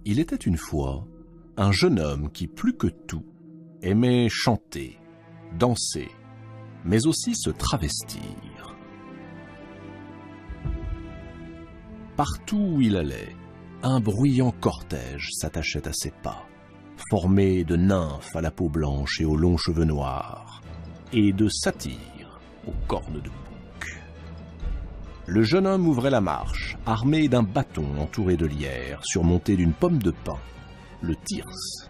Il était une fois un jeune homme qui, plus que tout, aimait chanter, danser, mais aussi se travestir. Partout où il allait, un bruyant cortège s'attachait à ses pas, formé de nymphes à la peau blanche et aux longs cheveux noirs, et de satyres aux cornes de bouc. Le jeune homme ouvrait la marche, armé d'un bâton entouré de lierre, surmonté d'une pomme de pin, le thyrse.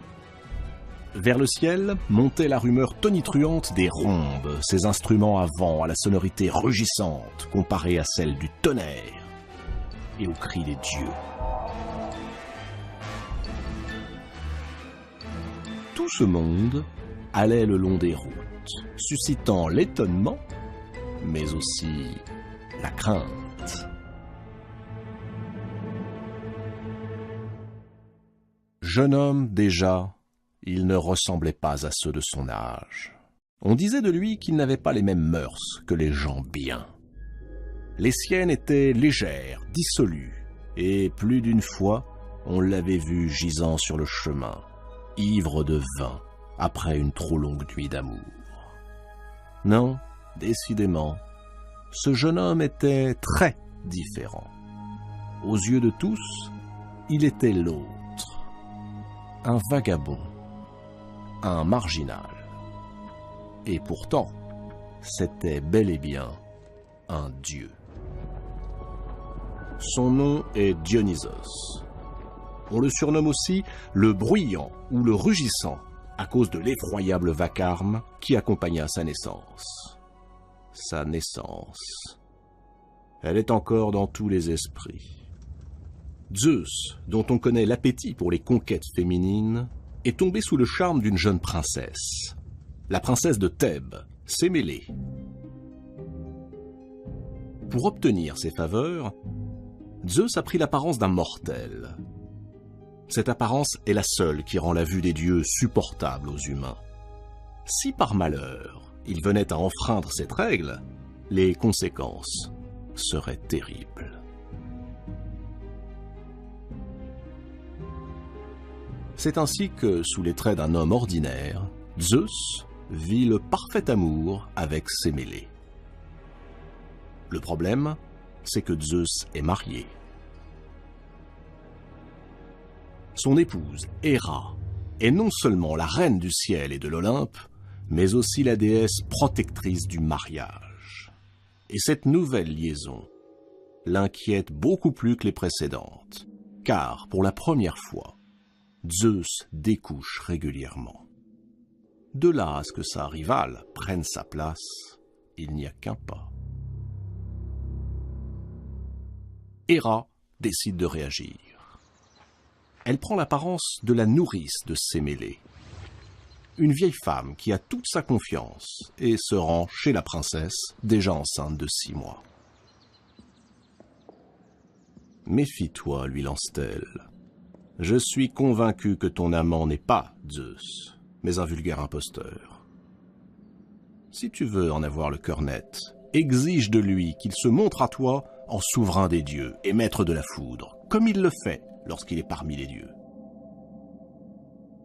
Vers le ciel montait la rumeur tonitruante des rhombes, ces instruments à vent à la sonorité rugissante comparée à celle du tonnerre et aux cris des dieux. Tout ce monde allait le long des routes, suscitant l'étonnement, mais aussi la crainte. Jeune homme déjà, il ne ressemblait pas à ceux de son âge. On disait de lui qu'il n'avait pas les mêmes mœurs que les gens bien. Les siennes étaient légères, dissolues, et plus d'une fois, on l'avait vu gisant sur le chemin, ivre de vin, après une trop longue nuit d'amour. Non, décidément, ce jeune homme était très différent. Aux yeux de tous, il était l'autre, un vagabond, un marginal. Et pourtant, c'était bel et bien un dieu. Son nom est Dionysos. On le surnomme aussi le bruyant ou le rugissant à cause de l'effroyable vacarme qui accompagna sa naissance. Sa naissance. Elle est encore dans tous les esprits. Zeus, dont on connaît l'appétit pour les conquêtes féminines, est tombé sous le charme d'une jeune princesse, la princesse de Thèbes, Sémélé. Pour obtenir ses faveurs, Zeus a pris l'apparence d'un mortel. Cette apparence est la seule qui rend la vue des dieux supportable aux humains. Si par malheur, il venait à enfreindre cette règle, les conséquences seraient terribles. C'est ainsi que, sous les traits d'un homme ordinaire, Zeus vit le parfait amour avec Sémélé. Le problème, c'est que Zeus est marié. Son épouse, Héra, est non seulement la reine du ciel et de l'Olympe, mais aussi la déesse protectrice du mariage. Et cette nouvelle liaison l'inquiète beaucoup plus que les précédentes, car, pour la première fois, Zeus découche régulièrement. De là à ce que sa rivale prenne sa place, il n'y a qu'un pas. Héra décide de réagir. Elle prend l'apparence de la nourrice de Sémélé, une vieille femme qui a toute sa confiance et se rend chez la princesse, déjà enceinte de 6 mois. « Méfie-toi, lui lance-t-elle. Je suis convaincu que ton amant n'est pas Zeus, mais un vulgaire imposteur. Si tu veux en avoir le cœur net, exige de lui qu'il se montre à toi en souverain des dieux et maître de la foudre, comme il le fait lorsqu'il est parmi les dieux. »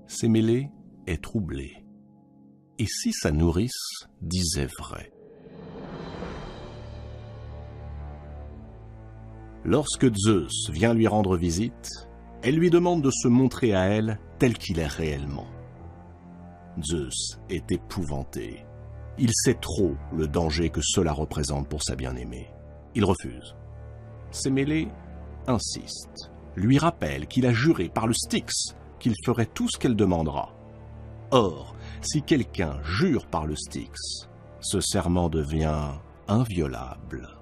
Sémélé est troublé. Et si sa nourrice disait vrai? Lorsque Zeus vient lui rendre visite, elle lui demande de se montrer à elle tel qu'il est réellement. Zeus est épouvanté. Il sait trop le danger que cela représente pour sa bien-aimée. Il refuse. Sémélé insiste, lui rappelle qu'il a juré par le Styx qu'il ferait tout ce qu'elle demandera. Or, si quelqu'un jure par le Styx, ce serment devient inviolable.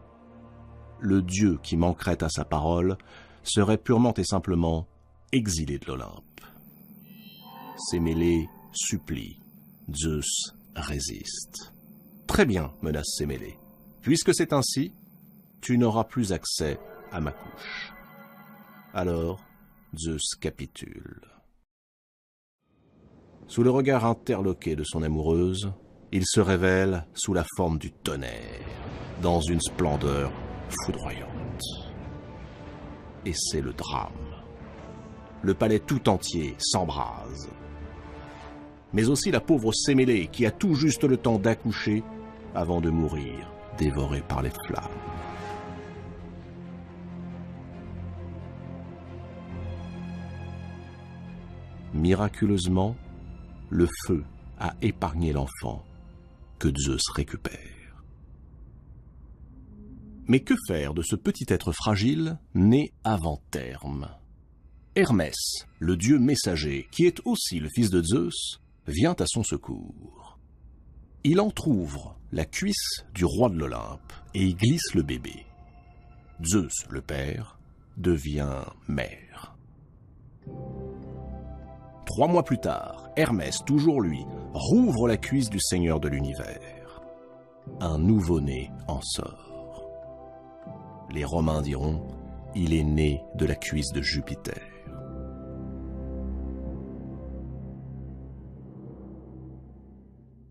Le dieu qui manquerait à sa parole serait purement et simplement exilé de l'Olympe. Sémélé supplie. Zeus résiste. « Très bien, menace Sémélé. Puisque c'est ainsi, tu n'auras plus accès à ma couche. » Alors, Zeus capitule. Sous le regard interloqué de son amoureuse, il se révèle sous la forme du tonnerre, dans une splendeur foudroyante. Et c'est le drame. le palais tout entier s'embrase. Mais aussi la pauvre Sémélé qui a tout juste le temps d'accoucher avant de mourir, dévorée par les flammes. Miraculeusement, le feu a épargné l'enfant que Zeus récupère. Mais que faire de ce petit être fragile né avant terme? Hermès, le dieu messager, qui est aussi le fils de Zeus, vient à son secours. Il entr'ouvre la cuisse du roi de l'Olympe et y glisse le bébé. Zeus, le père, devient mère. 3 mois plus tard, Hermès, toujours lui, rouvre la cuisse du seigneur de l'univers. Un nouveau-né en sort. Les Romains diront, il est né de la cuisse de Jupiter.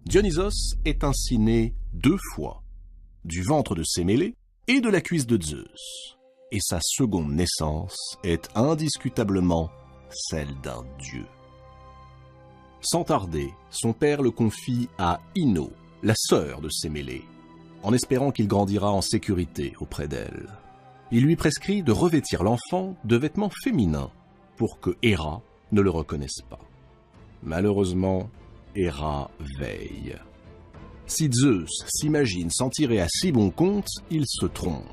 Dionysos est ainsi né 2 fois, du ventre de Sémélé et de la cuisse de Zeus. Et sa seconde naissance est indiscutablement celle d'un dieu. Sans tarder, son père le confie à Ino, la sœur de Sémélé, en espérant qu'il grandira en sécurité auprès d'elle. Il lui prescrit de revêtir l'enfant de vêtements féminins pour que Héra ne le reconnaisse pas. Malheureusement, Héra veille. Si Zeus s'imagine s'en tirer à si bon compte, il se trompe.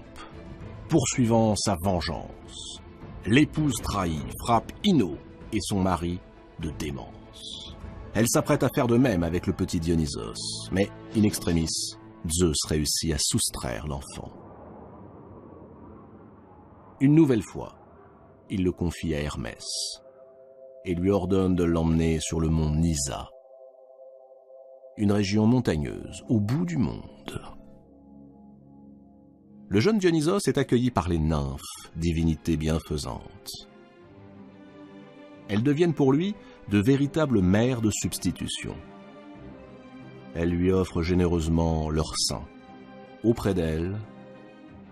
Poursuivant sa vengeance, l'épouse trahie frappe Ino et son mari de démence. Elle s'apprête à faire de même avec le petit Dionysos, mais in extremis, Zeus réussit à soustraire l'enfant. Une nouvelle fois, il le confie à Hermès et lui ordonne de l'emmener sur le mont Nysa, une région montagneuse au bout du monde. Le jeune Dionysos est accueilli par les nymphes, divinités bienfaisantes. Elles deviennent pour lui de véritables mères de substitution. Elles lui offrent généreusement leur sein. Auprès d'elles,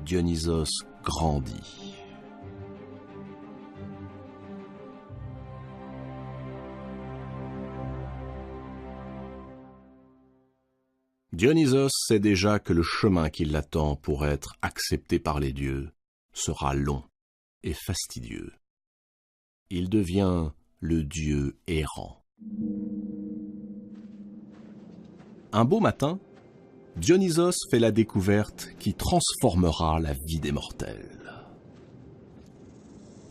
Dionysos grandit. Dionysos sait déjà que le chemin qui l'attend pour être accepté par les dieux sera long et fastidieux. Il devient le dieu errant. Un beau matin, Dionysos fait la découverte qui transformera la vie des mortels.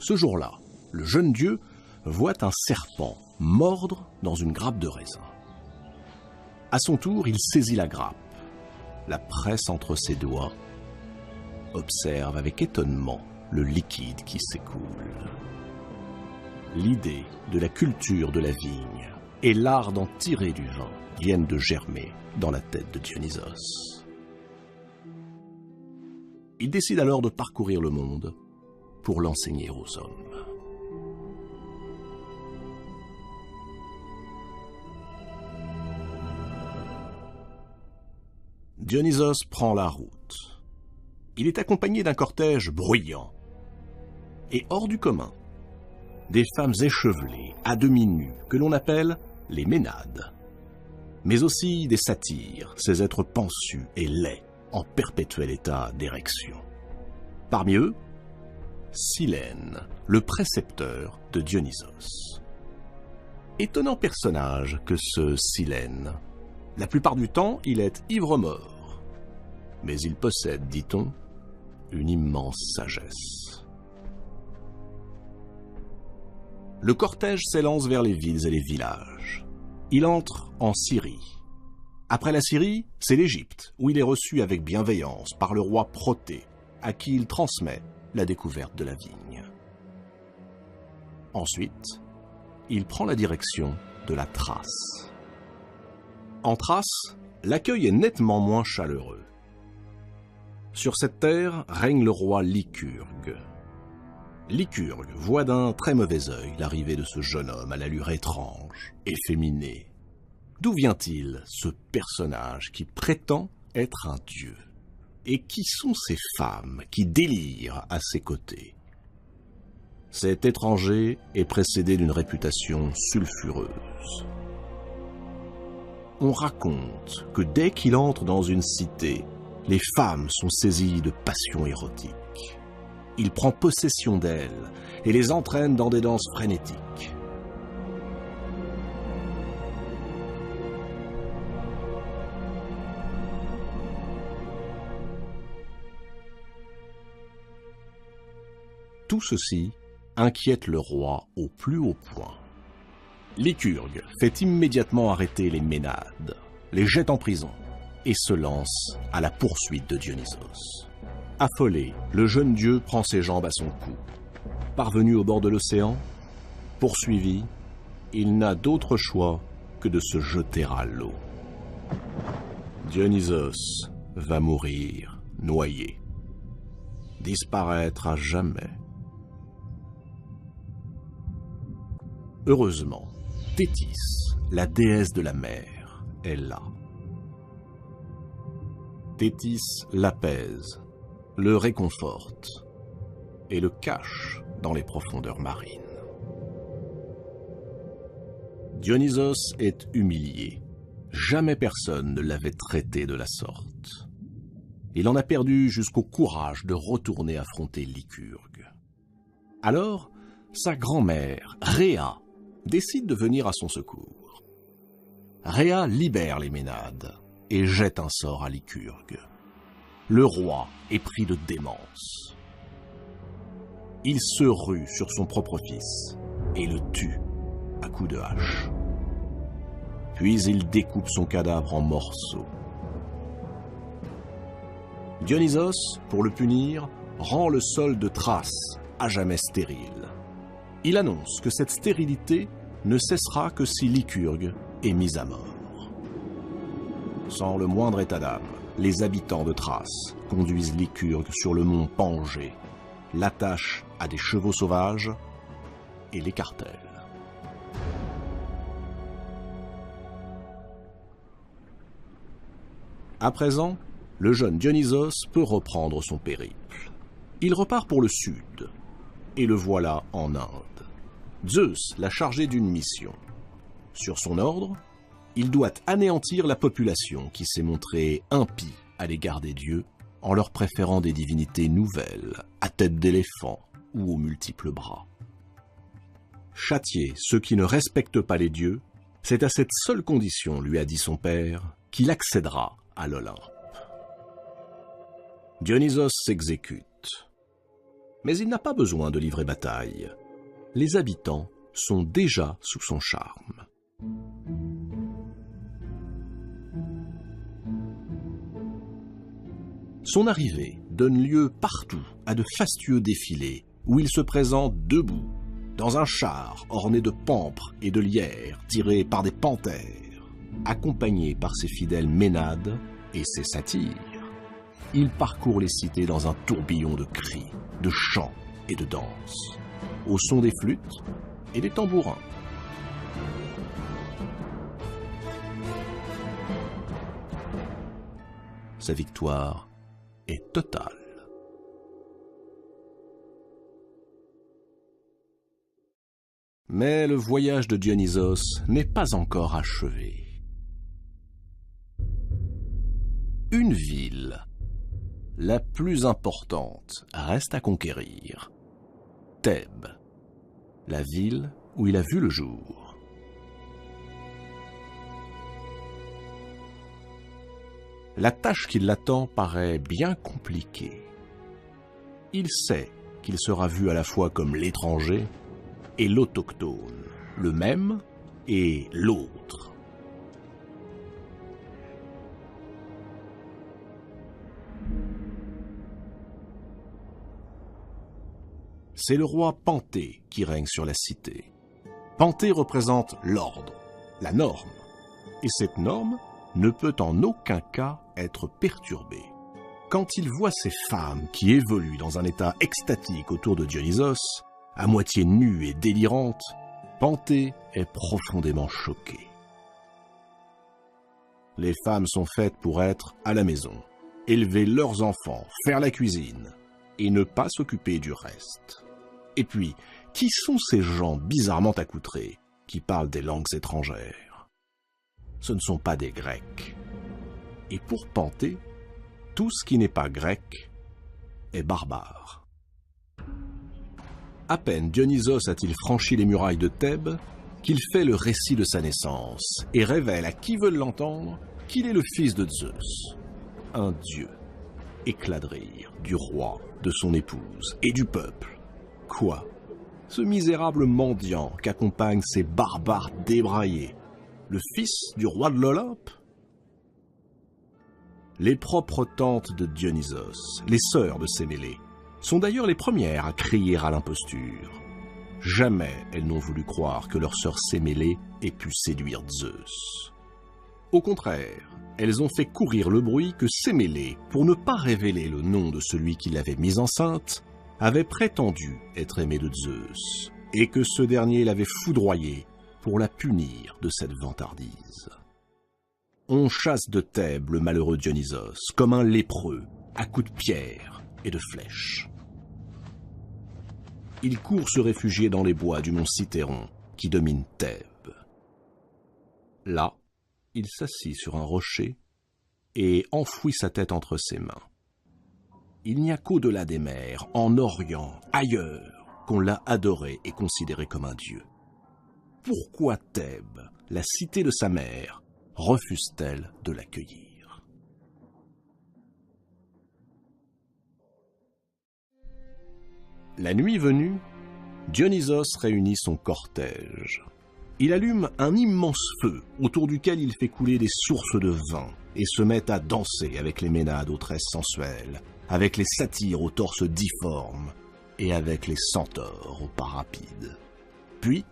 Ce jour-là, le jeune dieu voit un serpent mordre dans une grappe de raisin. À son tour, il saisit la grappe, la presse entre ses doigts, observe avec étonnement le liquide qui s'écoule. L'idée de la culture de la vigne et l'art d'en tirer du vin viennent de germer dans la tête de Dionysos. Il décide alors de parcourir le monde pour l'enseigner aux hommes. Dionysos prend la route. Il est accompagné d'un cortège bruyant et hors du commun. Des femmes échevelées, à demi nues, que l'on appelle les Ménades. Mais aussi des satyres, ces êtres pensus et laids, en perpétuel état d'érection. Parmi eux, Silène, le précepteur de Dionysos. Étonnant personnage que ce Silène. La plupart du temps, il est ivre-mort. Mais il possède, dit-on, une immense sagesse. Le cortège s'élance vers les villes et les villages. Il entre en Syrie. Après la Syrie, c'est l'Égypte, où il est reçu avec bienveillance par le roi Protée, à qui il transmet la découverte de la vigne. Ensuite, il prend la direction de la Thrace. En Thrace, l'accueil est nettement moins chaleureux. Sur cette terre règne le roi Lycurgue. Lycurgue voit d'un très mauvais œil l'arrivée de ce jeune homme à l'allure étrange, efféminée. D'où vient-il, ce personnage qui prétend être un dieu? Et qui sont ces femmes qui délirent à ses côtés? Cet étranger est précédé d'une réputation sulfureuse. On raconte que dès qu'il entre dans une cité, les femmes sont saisies de passions érotiques. Il prend possession d'elles et les entraîne dans des danses frénétiques. Tout ceci inquiète le roi au plus haut point. Lycurgue fait immédiatement arrêter les Ménades, les jette en prison et se lance à la poursuite de Dionysos. Affolé, le jeune dieu prend ses jambes à son cou. Parvenu au bord de l'océan, poursuivi, il n'a d'autre choix que de se jeter à l'eau. Dionysos va mourir noyé, disparaître à jamais. Heureusement, Thétis, la déesse de la mer, est là. Thétis l'apaise, le réconforte et le cache dans les profondeurs marines. Dionysos est humilié. Jamais personne ne l'avait traité de la sorte. Il en a perdu jusqu'au courage de retourner affronter Lycurgue. Alors, sa grand-mère, Rhéa, décide de venir à son secours. Rhéa libère les Ménades et jette un sort à Lycurgue. Le roi est pris de démence. Il se rue sur son propre fils et le tue à coups de hache. Puis il découpe son cadavre en morceaux. Dionysos, pour le punir, rend le sol de Thrace à jamais stérile. Il annonce que cette stérilité ne cessera que si Lycurgue est mis à mort. Sans le moindre état d'âme, les habitants de Thrace conduisent Lycurgue sur le mont Pangée, l'attachent à des chevaux sauvages et l'écartèlent. À présent, le jeune Dionysos peut reprendre son périple. Il repart pour le sud, et le voilà en Inde. Zeus l'a chargé d'une mission. Sur son ordre, il doit anéantir la population qui s'est montrée impie à l'égard des dieux en leur préférant des divinités nouvelles, à tête d'éléphant ou aux multiples bras. Châtier ceux qui ne respectent pas les dieux, c'est à cette seule condition, lui a dit son père, qu'il accédera à l'Olympe. Dionysos s'exécute. Mais il n'a pas besoin de livrer bataille. Les habitants sont déjà sous son charme. Son arrivée donne lieu partout à de fastueux défilés où il se présente debout, dans un char orné de pampres et de lierres tirés par des panthères, accompagné par ses fidèles Ménades et ses satyres. Il parcourt les cités dans un tourbillon de cris, de chants et de danses, au son des flûtes et des tambourins. Sa victoire est totale. Mais le voyage de Dionysos n'est pas encore achevé. Une ville, la plus importante, reste à conquérir. Thèbes, la ville où il a vu le jour. La tâche qui l'attend paraît bien compliquée. Il sait qu'il sera vu à la fois comme l'étranger et l'autochtone, le même et l'autre. C'est le roi Panthée qui règne sur la cité. Panthée représente l'ordre, la norme, et cette norme ne peut en aucun cas être perturbée. Quand il voit ces femmes qui évoluent dans un état extatique autour de Dionysos, à moitié nues et délirantes, Panthée est profondément choqué. Les femmes sont faites pour être à la maison, élever leurs enfants, faire la cuisine, et ne pas s'occuper du reste. Et puis, Qui sont ces gens bizarrement accoutrés qui parlent des langues étrangères? Ce ne sont pas des Grecs. Et pour Panthée, tout ce qui n'est pas grec est barbare. À peine Dionysos a-t-il franchi les murailles de Thèbes qu'il fait le récit de sa naissance et révèle à qui veut l'entendre qu'il est le fils de Zeus, un dieu. Éclat de rire du roi, de son épouse et du peuple. Quoi? Ce misérable mendiant qu'accompagnent ces barbares débraillés, le fils du roi de l'Olympe? Les propres tantes de Dionysos, les sœurs de Sémélé, sont d'ailleurs les premières à crier à l'imposture. Jamais elles n'ont voulu croire que leur sœur Sémélé ait pu séduire Zeus. Au contraire, elles ont fait courir le bruit que Sémélé, pour ne pas révéler le nom de celui qui l'avait mise enceinte, avait prétendu être aimé de Zeus, et que ce dernier l'avait foudroyé pour la punir de cette vantardise. On chasse de Thèbes le malheureux Dionysos comme un lépreux, à coups de pierre et de flèches. Il court se réfugier dans les bois du mont Cithéron, qui domine Thèbes. Là, il s'assit sur un rocher et enfouit sa tête entre ses mains. Il n'y a qu'au-delà des mers, en Orient, ailleurs, qu'on l'a adoré et considéré comme un dieu. Pourquoi Thèbes, la cité de sa mère, refuse-t-elle de l'accueillir? La nuit venue, Dionysos réunit son cortège. Il allume un immense feu autour duquel il fait couler des sources de vin et se met à danser avec les ménades aux tresses sensuelles, avec les satyres aux torses difformes et avec les centaures aux pas rapides. Puis,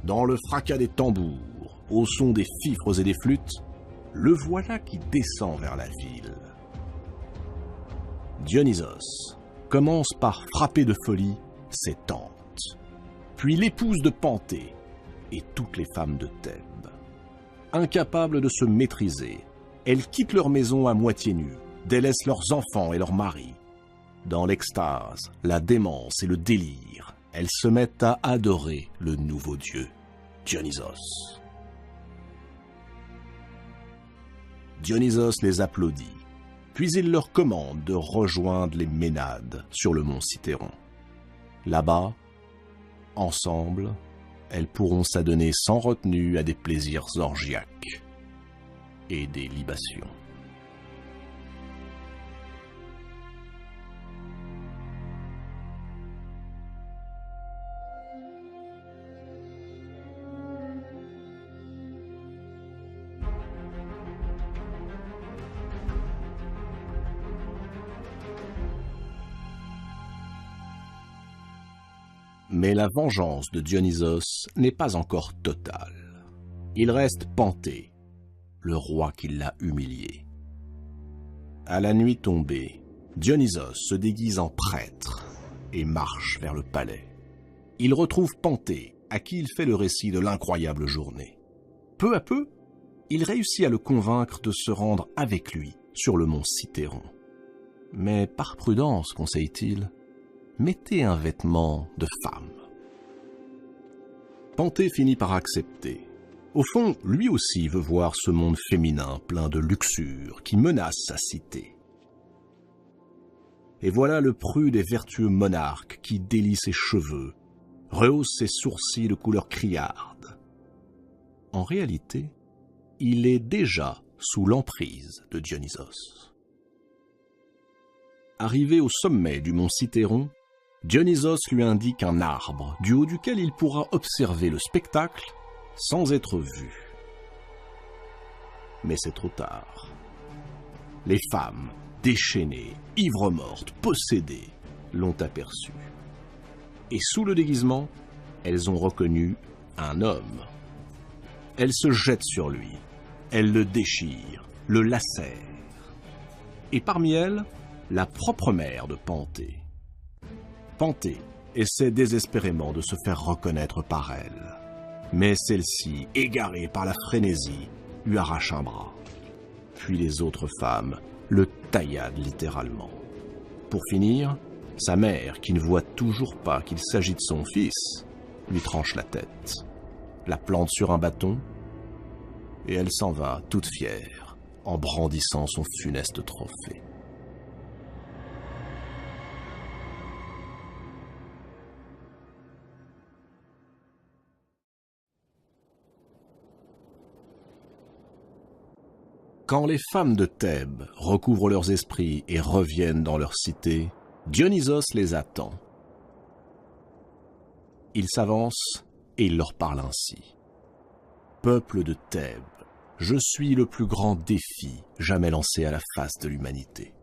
dans le fracas des tambours, au son des fifres et des flûtes, le voilà qui descend vers la ville. Dionysos commence par frapper de folie ses tantes, puis l'épouse de Panthée et toutes les femmes de Thèbes. Incapables de se maîtriser, elles quittent leur maison à moitié nues, délaissent leurs enfants et leurs maris. Dans l'extase, la démence et le délire, elles se mettent à adorer le nouveau dieu, Dionysos. Dionysos les applaudit, puis il leur commande de rejoindre les Ménades sur le mont Cithéron. Là-bas, ensemble, elles pourront s'adonner sans retenue à des plaisirs orgiaques et des libations. Mais la vengeance de Dionysos n'est pas encore totale. Il reste Panthée, le roi qui l'a humilié. À la nuit tombée, Dionysos se déguise en prêtre et marche vers le palais. Il retrouve Panthée, à qui il fait le récit de l'incroyable journée. Peu à peu, il réussit à le convaincre de se rendre avec lui sur le mont Cithéron. Mais par prudence, conseille-t-il, mettez un vêtement de femme. Panthée finit par accepter. Au fond, lui aussi veut voir ce monde féminin plein de luxure qui menace sa cité. Et voilà le prude et vertueux monarque qui délie ses cheveux, rehausse ses sourcils de couleur criarde. En réalité, il est déjà sous l'emprise de Dionysos. Arrivé au sommet du mont Cithéron, Dionysos lui indique un arbre du haut duquel il pourra observer le spectacle sans être vu. Mais c'est trop tard. Les femmes, déchaînées, ivres-mortes, possédées, l'ont aperçu. Et sous le déguisement, elles ont reconnu un homme. Elles se jettent sur lui, elles le déchirent, le lacèrent. Et parmi elles, la propre mère de Panthée. Panthée essaie désespérément de se faire reconnaître par elle. Mais celle-ci, égarée par la frénésie, lui arrache un bras. Puis les autres femmes le tailladent littéralement. Pour finir, Sa mère, qui ne voit toujours pas qu'il s'agit de son fils, lui tranche la tête, la plante sur un bâton, et elle s'en va, toute fière, en brandissant son funeste trophée. Quand les femmes de Thèbes recouvrent leurs esprits et reviennent dans leur cité, Dionysos les attend. Il s'avance et il leur parle ainsi. « Peuple de Thèbes, je suis le plus grand défi jamais lancé à la face de l'humanité.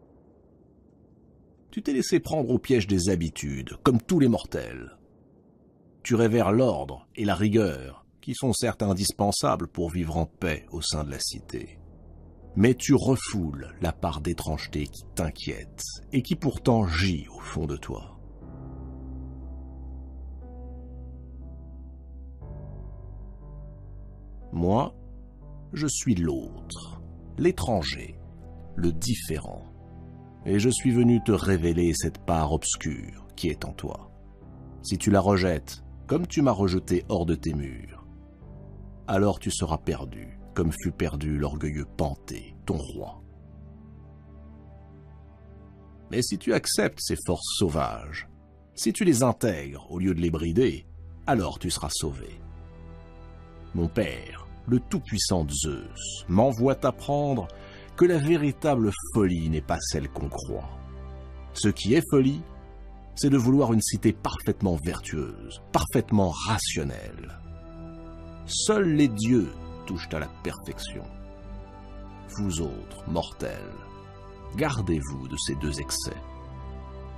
Tu t'es laissé prendre au piège des habitudes, comme tous les mortels. Tu révères l'ordre et la rigueur, qui sont certes indispensables pour vivre en paix au sein de la cité. Mais tu refoules la part d'étrangeté qui t'inquiète et qui pourtant gît au fond de toi. Moi, je suis l'autre, l'étranger, le différent, et je suis venu te révéler cette part obscure qui est en toi. Si tu la rejettes, comme tu m'as rejeté hors de tes murs, alors tu seras perdu, comme fut perdu l'orgueilleux Panthée, ton roi. Mais si tu acceptes ces forces sauvages, si tu les intègres au lieu de les brider, alors tu seras sauvé. Mon père, le tout-puissant Zeus, m'envoie t'apprendre que la véritable folie n'est pas celle qu'on croit. Ce qui est folie, c'est de vouloir une cité parfaitement vertueuse, parfaitement rationnelle. Seuls les dieux touchent à la perfection. Vous autres, mortels, gardez-vous de ces deux excès.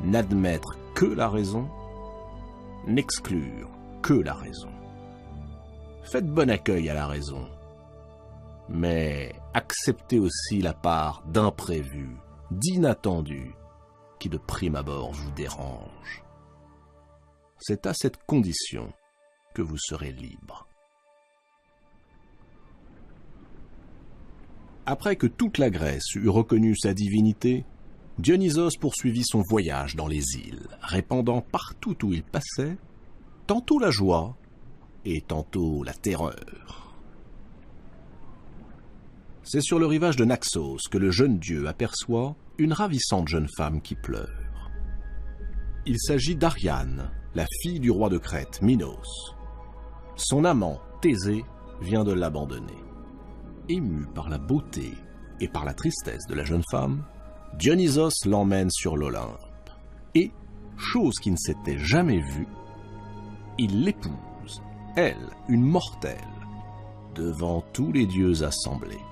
N'admettre que la raison, n'exclure que la raison. Faites bon accueil à la raison, mais acceptez aussi la part d'imprévu, d'inattendu, qui de prime abord vous dérange. C'est à cette condition que vous serez libre. Après que toute la Grèce eut reconnu sa divinité, Dionysos poursuivit son voyage dans les îles, répandant partout où il passait, tantôt la joie et tantôt la terreur. C'est sur le rivage de Naxos que le jeune dieu aperçoit une ravissante jeune femme qui pleure. Il s'agit d'Ariane, la fille du roi de Crète, Minos. Son amant, Thésée, vient de l'abandonner. Ému par la beauté et par la tristesse de la jeune femme, Dionysos l'emmène sur l'Olympe. Et, chose qui ne s'était jamais vue, il l'épouse, elle, une mortelle, devant tous les dieux assemblés.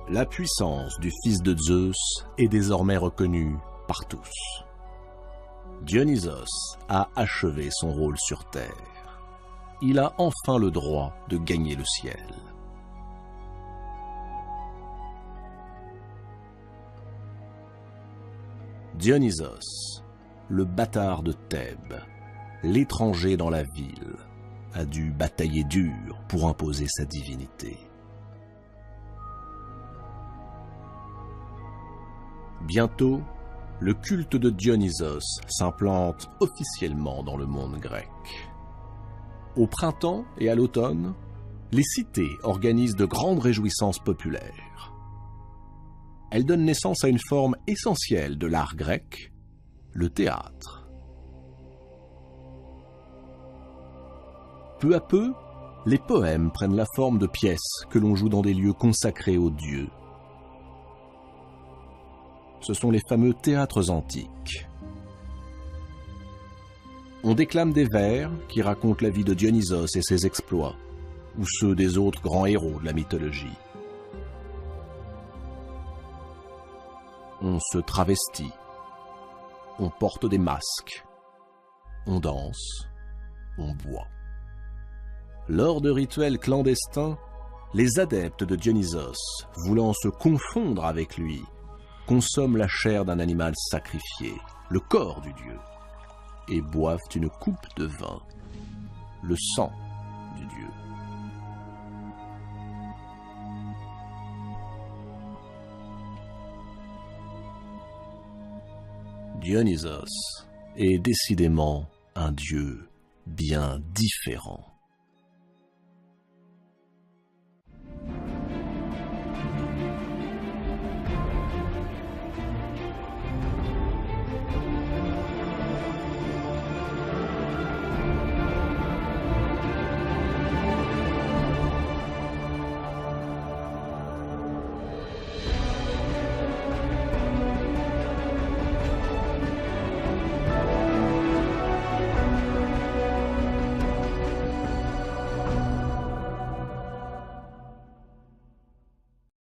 La puissance du fils de Zeus est désormais reconnue par tous. Dionysos a achevé son rôle sur terre. Il a enfin le droit de gagner le ciel. Dionysos, le bâtard de Thèbes, l'étranger dans la ville, a dû batailler dur pour imposer sa divinité. Bientôt, le culte de Dionysos s'implante officiellement dans le monde grec. Au printemps et à l'automne, les cités organisent de grandes réjouissances populaires. Elles donnent naissance à une forme essentielle de l'art grec, le théâtre. Peu à peu, les poèmes prennent la forme de pièces que l'on joue dans des lieux consacrés aux dieux. Ce sont les fameux théâtres antiques. On déclame des vers qui racontent la vie de Dionysos et ses exploits, ou ceux des autres grands héros de la mythologie. On se travestit, on porte des masques, on danse, on boit. Lors de rituels clandestins, les adeptes de Dionysos, voulant se confondre avec lui, consomment la chair d'un animal sacrifié, le corps du dieu, et boivent une coupe de vin, le sang du dieu. Dionysos est décidément un dieu bien différent.